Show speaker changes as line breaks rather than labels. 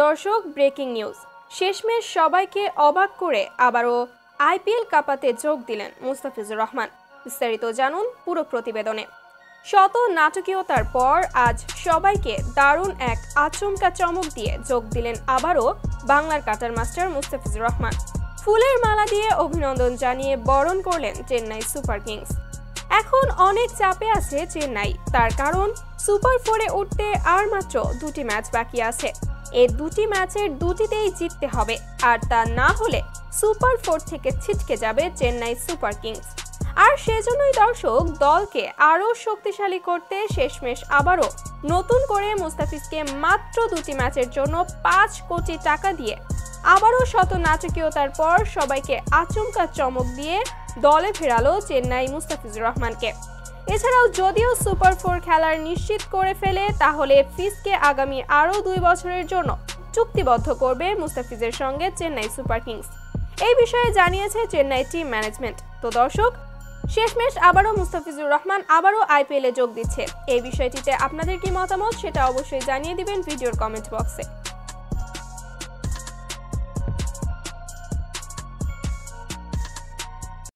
দর্শক, breaking news. শেষমেশ সবাইকে অবাক করে আবারও আইপিএল কাপাতে যোগ দিলেন মুস্তাফিজুর রহমান। বিস্তারিত জানুন পুরো প্রতিবেদনে। শত নাটকীয়তার পর আজ সবাইকে দারুণ এক আচমকা চমক দিয়ে যোগ দিলেন আবারও বাংলার কাটার মাস্টার মুস্তাফিজুর রহমান। ফুলের মালা দিয়ে অভিনন্দন জানিয়ে বরণ করলেন চেন্নাই সুপার কিংস। এখন অনেক চাপে আছে চেন্নাই, তার কারণ সুপার 4-এ উঠতে আর মাত্র 2টি ম্যাচ বাকি আছে। এই 2টি ম্যাচের 2টিতেই জিততে হবে, আর তা না হলে সুপার 4 থেকে ছিটকে যাবে চেন্নাই সুপার কিংস। আর সেজন্যই দর্শক, দলকে আরও শক্তিশালী করতে শেষমেশ আবারও নতুন করে মুস্তাফিজকে মাত্র 2টি ম্যাচের জন্য 5 কোটি টাকা দিয়ে আবারও শত নাটকীয়তার পর সবাইকে আচমকা চমক দিয়ে দলে ফেরালো চেন্নাই মুস্তাফিজুর রহমানকে। এছাড়াও যদিও সুপার 4 খেলার নিশ্চিত করে ফেলে, তাহলে ফিজকে আগামী আরও 2 বছরের জন্য চুক্তিবদ্ধ করবে মুস্তাফিজের সঙ্গে চেন্নাই সুপার কিংস। এই বিষয়ে জানিয়েছে চেন্নাই টিম ম্যানেজমেন্ট। তো দর্শক, শেষমেশ আবারও মুস্তাফিজুর রহমান আবারও আইপিএলে যোগ দিচ্ছে। এই বিষয়টিতে আপনাদের কি মতামত সেটা অবশ্যই জানিয়ে দিবেন ভিডিওর কমেন্ট বক্সে।